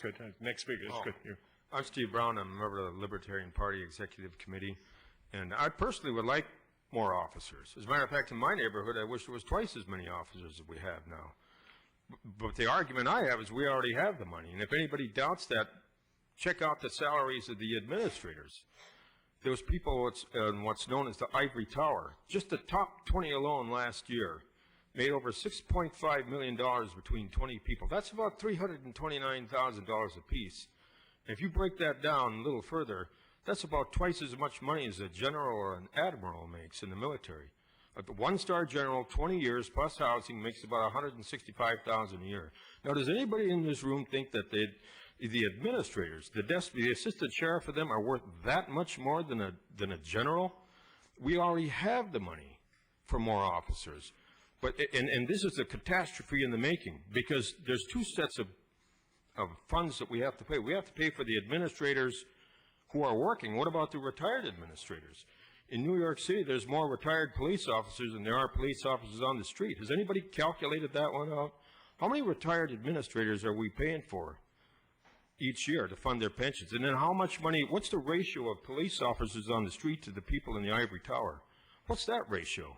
Good. Next speaker. Oh. Good. You. I'm Steve Brown. I'm a member of the Libertarian Party Executive Committee, and I personally would like more officers. As a matter of fact, in my neighborhood, I wish there was twice as many officers as we have now. But the argument I have is we already have the money, and if anybody doubts that, check out the salaries of the administrators. Those people in what's known as the ivory tower, just the top 20 alone last year, made over $6.5 million between 20 people. That's about $329,000 apiece. If you break that down a little further, that's about twice as much money as a general or an admiral makes in the military. The one-star general, 20 years plus housing, makes about $165,000 a year. Now, does anybody in this room think that the administrators, the assistant sheriff for them are worth that much more than a general? We already have the money for more officers. But and this is a catastrophe in the making, because there's two sets of funds that we have to pay. We have to pay for the administrators who are working. What about the retired administrators? In New York City, there's more retired police officers than there are police officers on the street. Has anybody calculated that one out? How many retired administrators are we paying for each year to fund their pensions? And then how much money, what's the ratio of police officers on the street to the people in the ivory tower? What's that ratio?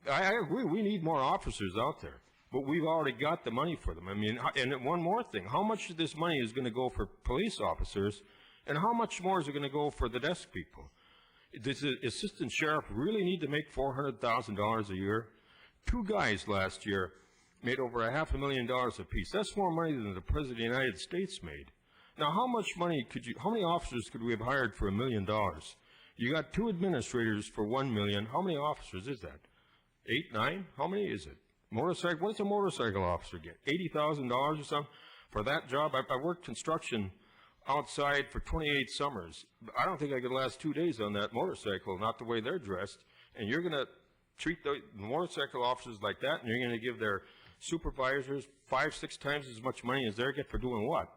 I agree, we need more officers out there, but we've already got the money for them. I mean, and one more thing, how much of this money is going to go for police officers, and how much more is it going to go for the desk people? Does the assistant sheriff really need to make $400,000 a year? Two guys last year made over $500,000 apiece. That's more money than the President of the United States made. Now, how much money how many officers could we have hired for $1 million? You got two administrators for $1 million. How many officers is that? 8, 9? How many is it? Motorcycle, what does a motorcycle officer get? $80,000 or something for that job? I worked construction outside for 28 summers. I don't think I could last 2 days on that motorcycle, not the way they're dressed. And you're going to treat the motorcycle officers like that, and you're going to give their supervisors 5, 6 times as much money as they get for doing what?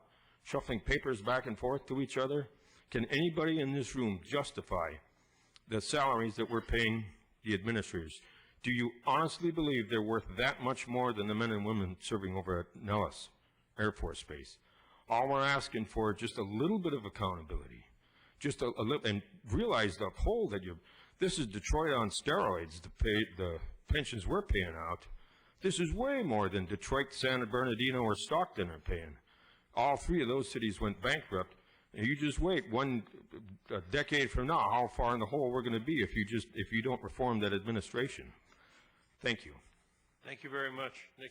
Shuffling papers back and forth to each other? Can anybody in this room justify the salaries that we're paying the administrators? Do you honestly believe they're worth that much more than the men and women serving over at Nellis Air Force Base? All we're asking for is just a little bit of accountability, just a little, and realize the whole that this is Detroit on steroids to pay the pensions we're paying out. This is way more than Detroit, San Bernardino, or Stockton are paying. All three of those cities went bankrupt. And you just wait a decade from now, how far in the hole we're going to be if you don't reform that administration. Thank you. Thank you very much. Next speaker.